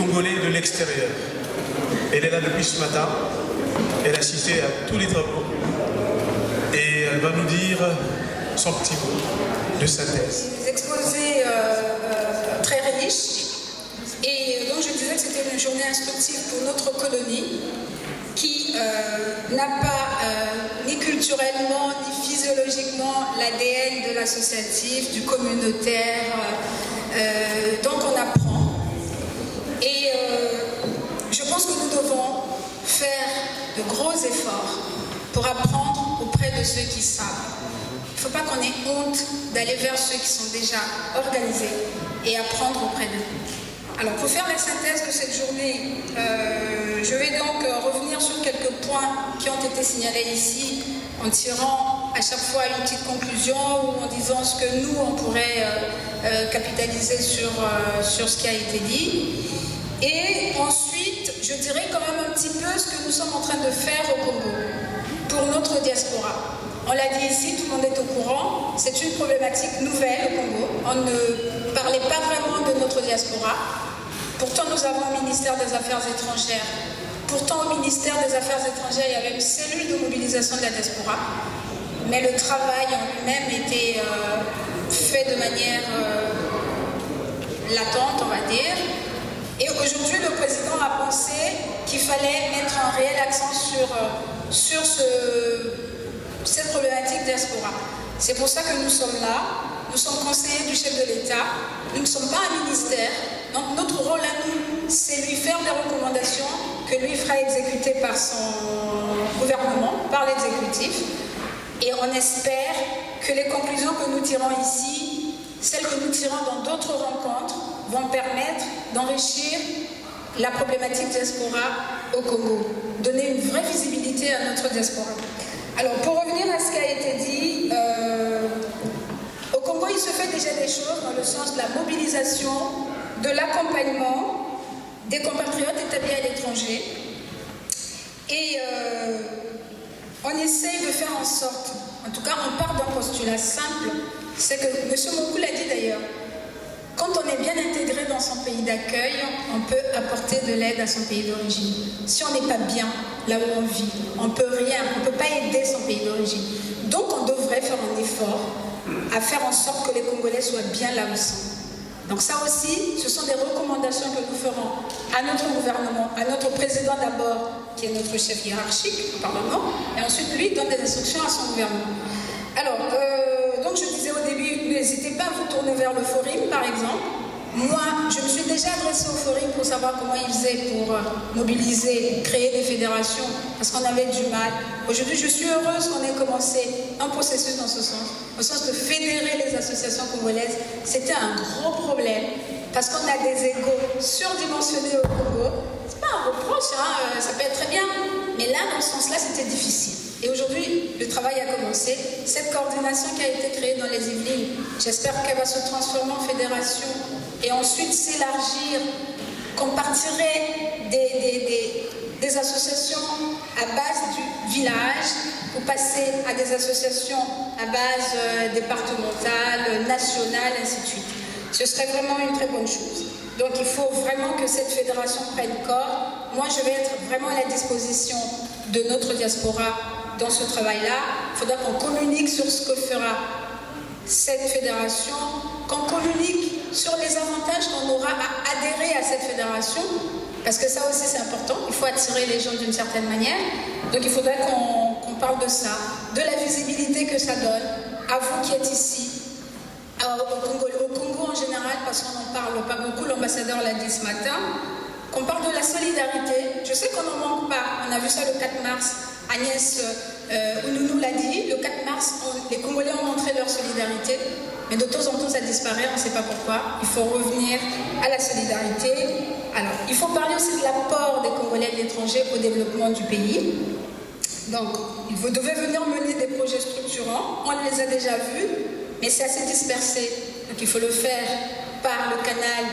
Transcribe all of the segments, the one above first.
Congolais de l'extérieur. Elle est là depuis ce matin, elle a assisté à tous les travaux et elle va nous dire son petit mot de synthèse. Des exposés très riches et donc je disais que c'était une journée instructive pour notre colonie qui n'a pas ni culturellement ni physiologiquement l'ADN de l'associatif, du communautaire, donc on apprend et je pense que nous devons faire de gros efforts pour apprendre auprès de ceux qui savent. Il ne faut pas qu'on ait honte d'aller vers ceux qui sont déjà organisés et apprendre auprès d'eux. Alors, pour faire la synthèse de cette journée, je vais donc revenir sur quelques points qui ont été signalés ici, en tirant à chaque fois une petite conclusion ou en disant ce que nous, on pourrait capitaliser sur ce qui a été dit. Et ensuite, je dirais quand même un petit peu ce que nous sommes en train de faire au Congo pour notre diaspora. On l'a dit ici, tout le monde est au courant, c'est une problématique nouvelle au Congo. On ne parlait pas vraiment de notre diaspora. Pourtant, nous avons un ministère des Affaires étrangères. Pourtant, au ministère des Affaires étrangères, il y avait une cellule de mobilisation de la diaspora. Mais le travail en lui-même était fait de manière latente, on va dire. Et aujourd'hui, le président a pensé qu'il fallait mettre un réel accent sur cette problématique diaspora. C'est pour ça que nous sommes là. Nous sommes conseillers du chef de l'État. Nous ne sommes pas un ministère. Donc notre rôle à nous, c'est lui faire des recommandations que lui fera exécuter par son gouvernement, par l'exécutif. Et on espère que les conclusions que nous tirons ici, celles que nous tirons dans d'autres rencontres, vont permettre d'enrichir la problématique diaspora au Congo, donner une vraie visibilité à notre diaspora. Alors, pour revenir à ce qui a été dit, au Congo, il se fait déjà des choses dans le sens de la mobilisation, de l'accompagnement des compatriotes établis à l'étranger. Et on essaye de faire en sorte, en tout cas, on part d'un postulat simple, c'est que M. Mokou l'a dit d'ailleurs, quand on est bien intégré dans son pays d'accueil, on peut apporter de l'aide à son pays d'origine. Si on n'est pas bien là où on vit, on ne peut rien, on ne peut pas aider son pays d'origine. Donc on devrait faire un effort à faire en sorte que les Congolais soient bien là où ils sont. Donc ça aussi, ce sont des recommandations que nous ferons à notre gouvernement, à notre président d'abord, qui est notre chef hiérarchique au Parlement, et ensuite lui donne des instructions à son gouvernement. Alors, donc je disais au début, n'hésitez pas à vous tourner vers le Forum, par exemple. Moi, je me suis déjà adressée au Forum pour savoir comment ils faisaient pour mobiliser, créer des fédérations, parce qu'on avait du mal. Aujourd'hui, je suis heureuse qu'on ait commencé un processus dans ce sens, au sens de fédérer les associations congolaises. C'était un gros problème, parce qu'on a des égos surdimensionnés au Congo. C'est pas un reproche, hein, ça peut être très bien, mais là, dans ce sens-là, c'était difficile. Et aujourd'hui, le travail a commencé. Cette coordination qui a été créée dans les Yvelines, j'espère qu'elle va se transformer en fédération et ensuite s'élargir, qu'on partirait des associations à base du village pour passer à des associations à base départementale, nationale, ainsi de suite. Ce serait vraiment une très bonne chose. Donc il faut vraiment que cette fédération prenne corps. Moi, je vais être vraiment à la disposition de notre diaspora dans ce travail-là. Il faudra qu'on communique sur ce que fera cette fédération, qu'on communique sur les avantages qu'on aura à adhérer à cette fédération, parce que ça aussi c'est important, il faut attirer les gens d'une certaine manière. Donc il faudrait qu'on parle de ça, de la visibilité que ça donne, à vous qui êtes ici, au Congo en général, parce qu'on n'en parle pas beaucoup, l'ambassadeur l'a dit ce matin, qu'on parle de la solidarité. Je sais qu'on n'en manque pas, on a vu ça le 4 mars, Agnès Ounou l'a dit, le 4 mars, les Congolais ont montré leur solidarité, mais de temps en temps ça disparaît, on ne sait pas pourquoi. Il faut revenir à la solidarité. Alors, il faut parler aussi de l'apport des Congolais de l'étranger au développement du pays. Donc, vous devez venir mener des projets structurants, on les a déjà vus, mais c'est assez dispersé. Donc, il faut le faire par le canal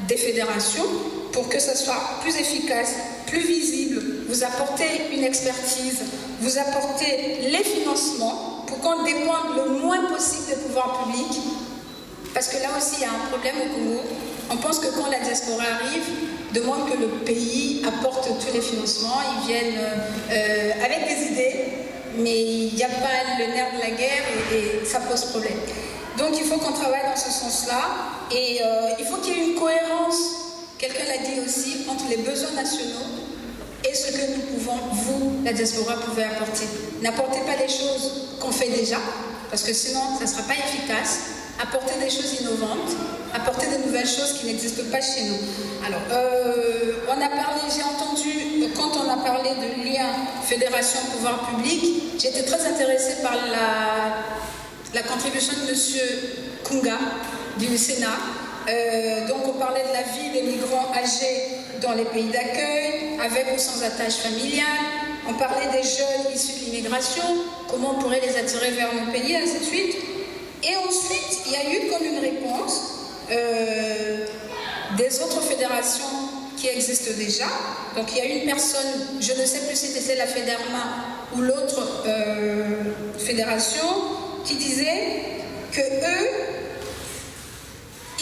des fédérations pour que ça soit plus efficace, plus visible, vous apportez une expertise, vous apportez les financements pour qu'on dépende le moins possible des pouvoirs publics, parce que là aussi il y a un problème au Congo. On pense que quand la diaspora arrive, demande que le pays apporte tous les financements, ils viennent avec des idées, mais il n'y a pas le nerf de la guerre et ça pose problème. Donc il faut qu'on travaille dans ce sens-là et il faut qu'il y ait une cohérence, quelqu'un l'a dit aussi, entre les besoins nationaux et ce que nous pouvons, vous, la diaspora, pouvez apporter. N'apportez pas les choses qu'on fait déjà, parce que sinon ça ne sera pas efficace. Apporter des choses innovantes, apporter de nouvelles choses qui n'existent pas chez nous. Alors, on a parlé, j'ai entendu, quand on a parlé de lien fédération-pouvoir public, j'ai été très intéressée par la contribution de M. Kunga du Sénat. Donc, on parlait de la vie des migrants âgés dans les pays d'accueil, avec ou sans attache familiale. On parlait des jeunes issus de l'immigration, comment on pourrait les attirer vers nos pays, ainsi de suite. Et ensuite, il y a eu comme une réponse des autres fédérations qui existent déjà. Donc il y a une personne, je ne sais plus si c'était la Fédérma ou l'autre fédération, qui disait que eux,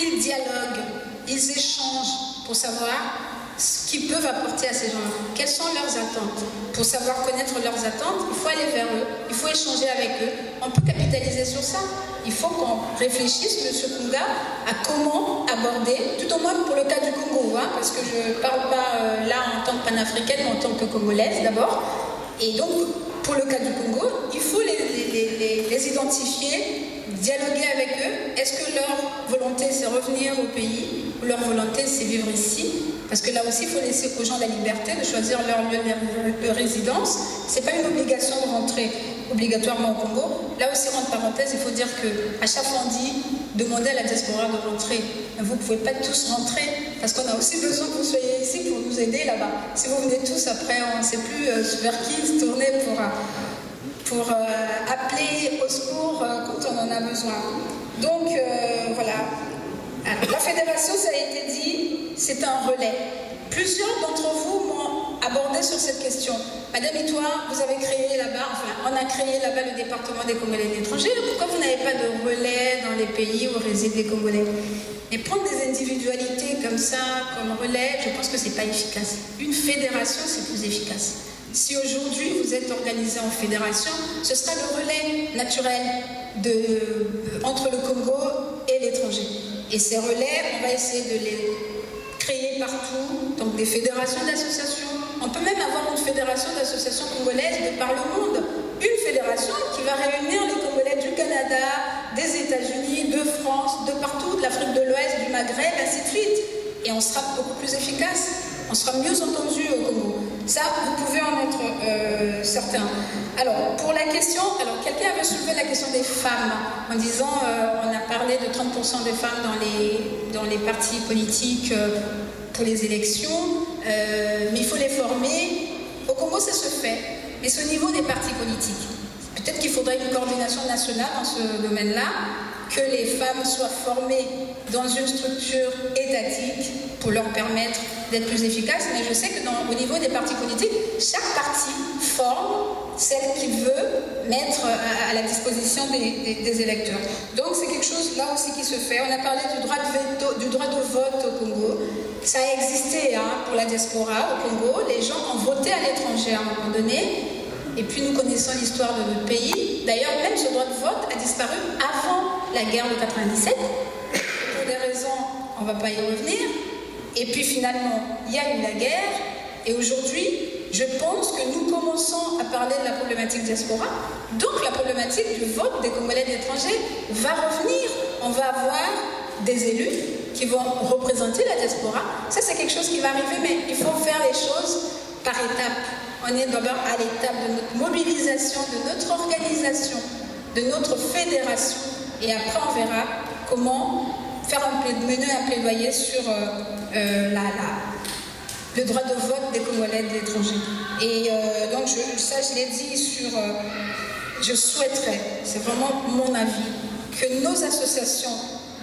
ils dialoguent, ils échangent pour savoir ce qu'ils peuvent apporter à ces gens-là. Quelles sont leurs attentes? Pour savoir connaître leurs attentes, il faut aller vers eux, il faut échanger avec eux. On peut capitaliser sur ça. Il faut qu'on réfléchisse, M. Kunga, à comment aborder, tout au moins pour le cas du Congo, hein, parce que je ne parle pas là en tant que panafricaine, mais en tant que congolaise d'abord. Et donc, pour le cas du Congo, il faut les identifier, dialoguer avec eux. Est-ce que leur volonté, c'est revenir au pays, ou leur volonté, c'est vivre ici? Parce que là aussi, il faut laisser aux gens la liberté de choisir leur lieu de résidence. Ce n'est pas une obligation de rentrer obligatoirement au Congo. Là aussi, entre parenthèses, il faut dire qu'à chaque fois on dit, demandez à la diaspora de rentrer. Vous ne pouvez pas tous rentrer, parce qu'on a aussi besoin que vous soyez ici pour nous aider là-bas. Si vous venez tous, après, on ne sait plus vers qui se tourner pour appeler au secours quand on en a besoin. Donc, voilà. Alors, la fédération, ça a été dit, c'est un relais. Plusieurs d'entre vous m'ont abordé sur cette question. Madame Itoire, vous avez créé là-bas, enfin, on a créé là-bas le département des Congolais de l'étranger. Pourquoi vous n'avez pas de relais dans les pays où résident les Congolais? Mais prendre des individualités comme ça, comme relais, je pense que c'est pas efficace. Une fédération, c'est plus efficace. Si aujourd'hui vous êtes organisé en fédération, ce sera le relais naturel entre le Congo et l'étranger. Et ces relais, on va essayer de les créer partout, donc des fédérations d'associations. On peut même avoir une fédération d'associations congolaises de par le monde. Une fédération qui va réunir les Congolais du Canada, des États-Unis, de France, de partout, de l'Afrique de l'Ouest, du Maghreb, ainsi de suite. Et on sera beaucoup plus efficace. On sera mieux entendu au Congo. Ça, vous pouvez en être certain. Alors, pour la question, quelqu'un avait soulevé la question des femmes, en disant, on a parlé de 30% des femmes dans les partis politiques pour les élections, mais il faut les former. Au Congo, ça se fait, mais c'est au niveau des partis politiques. Peut-être qu'il faudrait une coordination nationale dans ce domaine-là, que les femmes soient formées dans une structure étatique pour leur permettre d'être plus efficaces. Mais je sais que au niveau des partis politiques, chaque parti forme celle qu'il veut mettre à la disposition des électeurs. Donc c'est quelque chose là aussi qui se fait. On a parlé du droit de veto, du droit de vote au Congo. Ça a existé pour la diaspora au Congo. Les gens ont voté à l'étranger à un moment donné. Et puis nous connaissons l'histoire de notre pays. D'ailleurs, même ce droit de vote a disparu avant la guerre de 97. Pour des raisons, on ne va pas y revenir. Et puis finalement, il y a eu la guerre. Et aujourd'hui, je pense que nous commençons à parler de la problématique diaspora. Donc la problématique du vote des Congolais de l'étranger va revenir. On va avoir des élus qui vont représenter la diaspora. Ça, c'est quelque chose qui va arriver, mais il faut faire les choses par étapes. On est d'abord à l'étape de notre mobilisation, de notre organisation, de notre fédération. Et après, on verra comment mener un plaidoyer sur le droit de vote des Congolais de l'étranger. Et donc, je l'ai dit je souhaiterais, c'est vraiment mon avis, que nos associations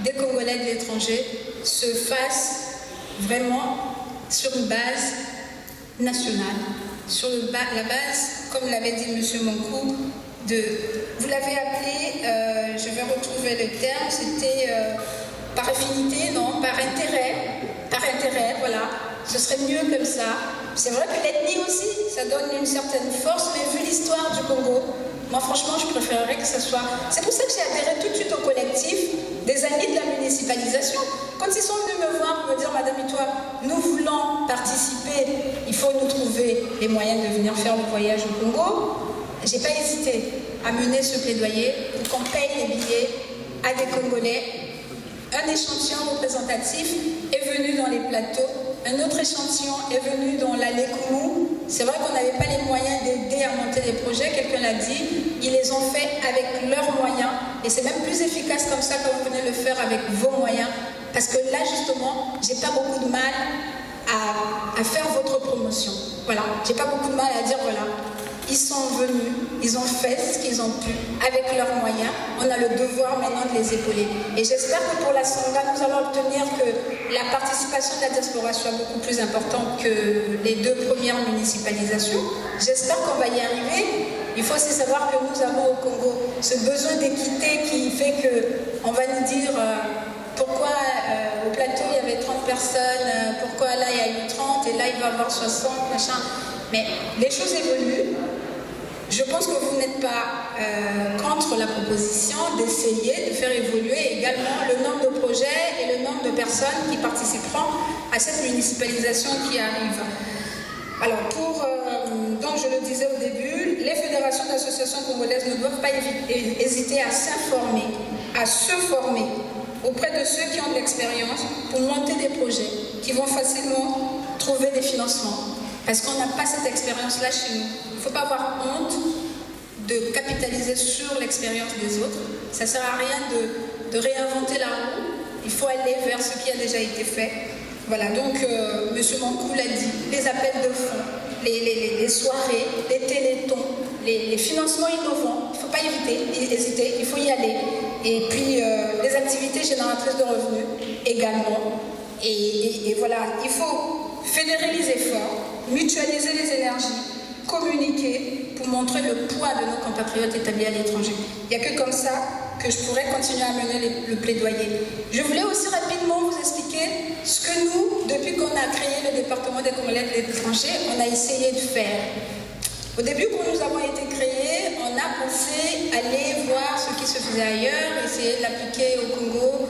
des Congolais de l'étranger se fassent vraiment sur une base nationale. Sur la base, comme l'avait dit M. Monkou, vous l'avez appelé, je vais retrouver le terme, c'était par affinité, non, par intérêt, ce serait mieux comme ça. C'est vrai que l'ethnie aussi, ça donne une certaine force, mais vu l'histoire du Congo, moi franchement, je préférerais que ça soit... C'est pour ça que j'ai adhéré tout de suite au collectif des amis de la municipalisation. Quand ils sont venus me voir pour me dire, Madame Itoa, nous voulons participer, il faut nous trouver les moyens de venir faire le voyage au Congo, j'ai pas hésité à mener ce plaidoyer pour qu'on paye les billets à des Congolais. Un échantillon représentatif est venu dans les plateaux, un autre échantillon est venu dans l'allée Koumou. C'est vrai qu'on n'avait pas les moyens d'aider à monter des projets, quelqu'un l'a dit, ils les ont fait avec leurs moyens, et c'est même plus efficace comme ça que vous venez le faire avec vos moyens, parce que là justement, j'ai pas beaucoup de mal à faire votre promotion. Voilà, j'ai pas beaucoup de mal à dire voilà. Ils sont venus, ils ont fait ce qu'ils ont pu avec leurs moyens. On a le devoir maintenant de les épauler. Et j'espère que pour la Songa, nous allons obtenir que la participation de la diaspora soit beaucoup plus importante que les 2 premières municipalisations. J'espère qu'on va y arriver. Il faut aussi savoir que nous avons au Congo ce besoin d'équité qui fait qu'on va nous dire pourquoi au plateau il y avait 30 personnes, pourquoi là il y a eu 30 et là il va y avoir 60, machin. Mais les choses évoluent. Je pense que vous n'êtes pas contre la proposition d'essayer de faire évoluer également le nombre de projets et le nombre de personnes qui participeront à cette municipalisation qui arrive. Alors, donc je le disais au début, les fédérations d'associations congolaises ne doivent pas hésiter à s'informer, à se former auprès de ceux qui ont de l'expérience pour monter des projets qui vont facilement trouver des financements. Parce qu'on n'a pas cette expérience-là chez nous. Il ne faut pas avoir honte de capitaliser sur l'expérience des autres. Ça ne sert à rien de réinventer la roue. Il faut aller vers ce qui a déjà été fait. Voilà, donc M. Mankou l'a dit, les appels de fonds, les soirées, les télétons, les financements innovants, il ne faut pas hésiter, il faut y aller. Et puis les activités génératrices de revenus également. Et voilà, il faut fédérer les efforts, mutualiser les énergies, communiquer pour montrer le poids de nos compatriotes établis à l'étranger. Il n'y a que comme ça que je pourrais continuer à mener le plaidoyer. Je voulais aussi rapidement vous expliquer ce que nous, depuis qu'on a créé le département des Congolais de l'étranger, on a essayé de faire. Au début, quand nous avons été créés, on a pensé aller voir ce qui se faisait ailleurs, essayer de l'appliquer au Congo.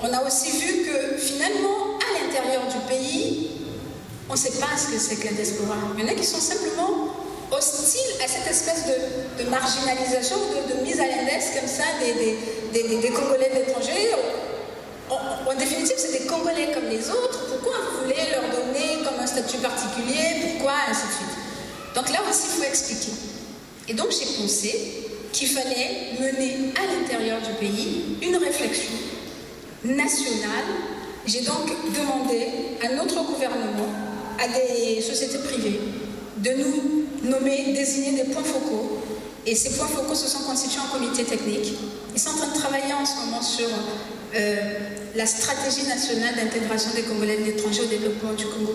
On a aussi vu que finalement, à l'intérieur du pays, on ne sait pas ce que c'est qu'un diaspora. Il y en a qui sont simplement hostiles à cette espèce de marginalisation, de mise à l'index comme ça des Congolais de l'étranger. En définitive, c'est des Congolais comme les autres. Pourquoi vous voulez leur donner comme un statut particulier? Pourquoi? Ainsi de suite. Donc là aussi, il faut expliquer. Et donc, j'ai pensé qu'il fallait mener à l'intérieur du pays une réflexion nationale. J'ai donc demandé à notre gouvernement, à des sociétés privées, de nous désigner des points focaux. Et ces points focaux se sont constitués en comité technique. Ils sont en train de travailler en ce moment sur la stratégie nationale d'intégration des Congolais de l'étranger au développement du Congo.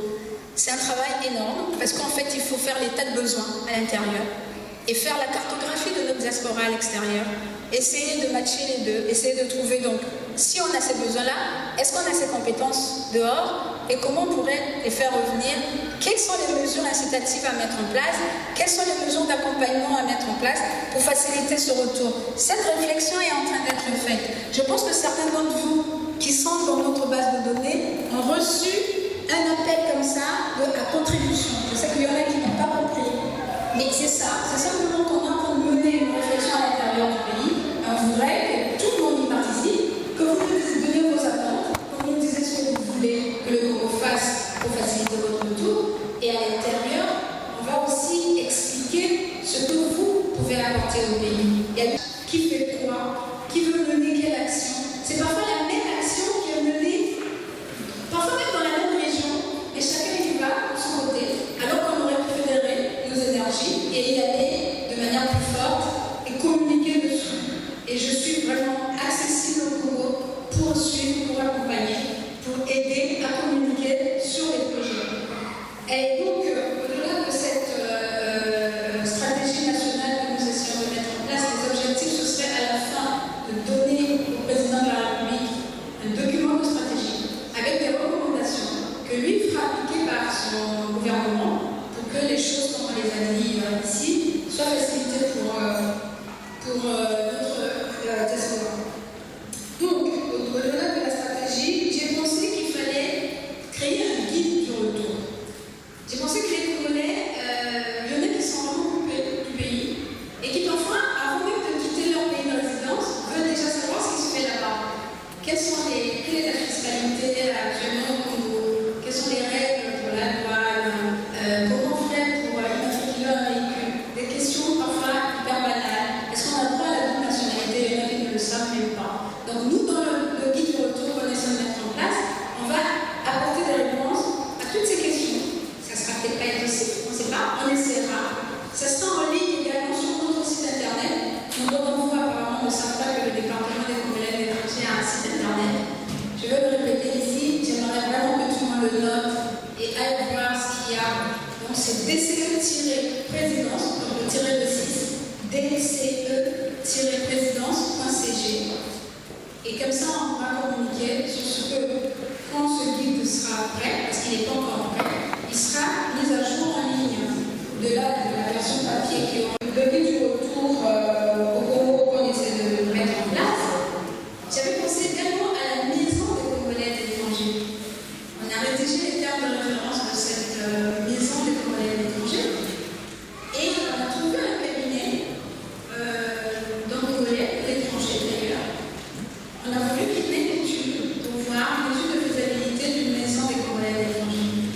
C'est un travail énorme parce qu'en fait, il faut faire l'état de besoin à l'intérieur et faire la cartographie de notre diaspora à l'extérieur, essayer de matcher les deux, essayer de trouver donc si on a ces besoins-là, est-ce qu'on a ces compétences dehors et comment on pourrait les faire revenir? Quelles sont les mesures incitatives à mettre en place? Quelles sont les mesures d'accompagnement à mettre en place pour faciliter ce retour? Cette réflexion est en train d'être faite. Je pense que certains d'entre vous qui sont dans notre base de données ont reçu un appel comme ça à contribution. Je sais qu'il y en a qui n'ont pas compris. Mais c'est ça, c'est simplement qu'on est en train de mener une réflexion à l'intérieur du pays. On voudrait que tout le monde y participe, que vous nous donniez vos attentes, que vous nous disiez ce que vous voulez que le Congo fasse pour faciliter votre retour. Et à l'intérieur, on va aussi expliquer ce que vous pouvez apporter au pays. Il y a qui fait quoi, qui veut mener quelle action. C'est parfois la même action qui est menée, parfois même dans la même région, et chacun y va de son côté, alors qu'on aurait pu fédérer nos énergies et y aller de manière plus DCE-présidence, donc le tiret de 6, DCE-présidence.cg. Et comme ça, on pourra communiquer sur ce que, quand ce guide sera prêt, parce qu'il n'est pas encore prêt, il sera mis à jour en ligne. De la version papier qui est depuis du retour au Congo qu'on essaie de mettre en place. J'avais pensé également à la maison des Congolais de l'étranger. On a rédigé les termes de référence de cette maison des Congolais de l'étranger et on a trouvé un cabinet d'un Congolais de l'étranger d'ailleurs. On a voulu qu'il ait une étude pour voir une étude de faisabilité d'une maison des Congolais de l'étranger.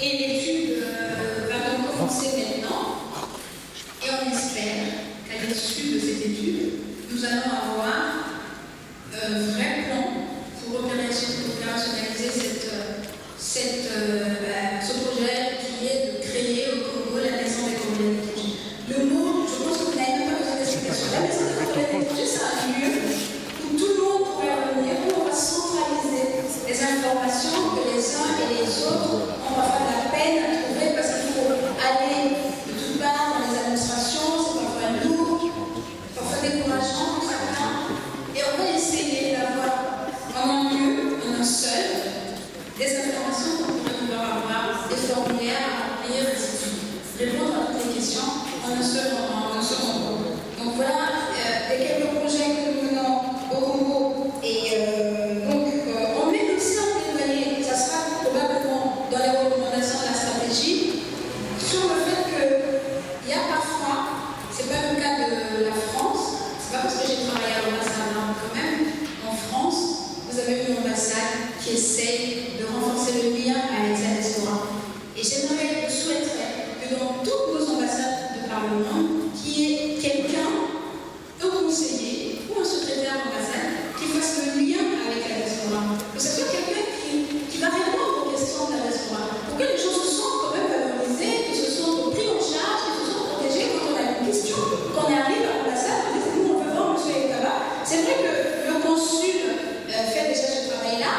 Et l'étude va donc commencer maintenant et on espère qu'à l'issue de cette étude, nous allons avoir un vrai plan pour opérationnaliser ce projet qui est de créer au Congo la maison des Congolais de l'étranger. Le mot, je pense que vous n'avez même pas besoin d'explication. La maison des Congolais de l'étranger, c'est un lieu où tout le monde pourrait venir, où on va centraliser les informations que les uns et les autres ont parfois la peine à trouver parce qu'il faut aller de toutes parts dans les administrations, c'est parfois lourd, parfois décourageant pour certains. Et on va essayer d'avoir en un lieu, en un seul, des informations qu'on pourrait pouvoir avoir, des formulaires à remplir, répondre à toutes les questions en un seul endroit. Donc voilà les quelques projets que nous menons au Congo. Et donc on met aussi en plaidoyer, ça sera probablement dans les recommandations de la stratégie, sur le fait qu'il y a parfois, c'est pas le cas de la France, c'est pas parce que j'ai travaillé à l'ambassade, mais quand même, en France, vous avez une ambassade qui essaye de renforcer le lien avec la diaspora. Et j'aimerais, je souhaiterais que dans toutes nos ambassades de par le monde, qu'il y ait quelqu'un, un conseiller ou un secrétaire d'ambassade qui fasse le lien avec la diaspora. Que ce soit quelqu'un qui va répondre aux questions de la diaspora. Pour que les gens se sentent quand même valorisés, qu'ils se sentent pris en charge, qu'ils se sentent protégés quand on a une question, quand on arrive à l'ambassade, on dit nous on veut voir M. Ekaba. C'est vrai que le consul fait déjà ce travail-là,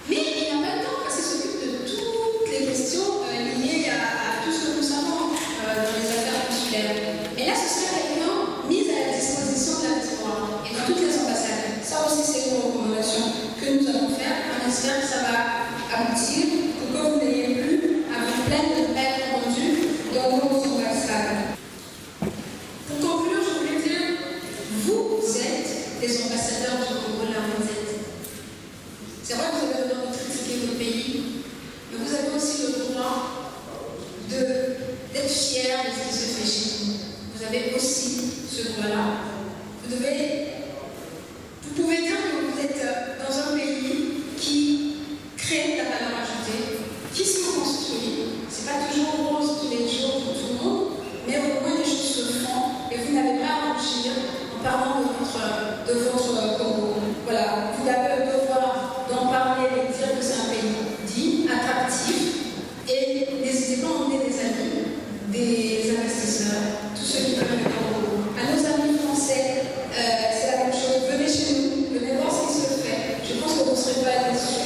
mais il n'a pas le temps parce qu'il s'occupe de toutes les questions liées à tout ce que nous savons dans les affaires consulaires. Et là, ce serait quelqu'un mis à la disposition de la diaspora et dans toutes les ambassades. Ça aussi, c'est une recommandation que nous allons faire. On espère que ça va aboutir pour que vous n'ayez plus à vous plaindre de ne pas être entendu dans nos ambassades. Pour conclure, je voulais dire, vous êtes des ambassadeurs du Congo, là où vous êtes. C'est vrai que vous avez le droit de critiquer votre pays, mais vous avez aussi le droit d'être fiers de ce qui se fait chez vous. Vous avez aussi ce droit-là. Vous pouvez dire que vous êtes dans un pays qui crée de la valeur ajoutée, qui se construit. C'est pas toujours rose tous les jours pour tout le monde, mais au moins les choses se font et vous n'avez pas à rougir en parlant de votre Congo. Voilà, vous avez le devoir d'en parler et de dire que c'est un pays dit, attractif, et n'hésitez pas à emmener des amis, des investisseurs, tous ceux qui veulent venir au Congo. À nos amis français, c'est la même chose. Venez chez nous, venez voir ce qui se fait. Je pense que vous ne serez pas déçus.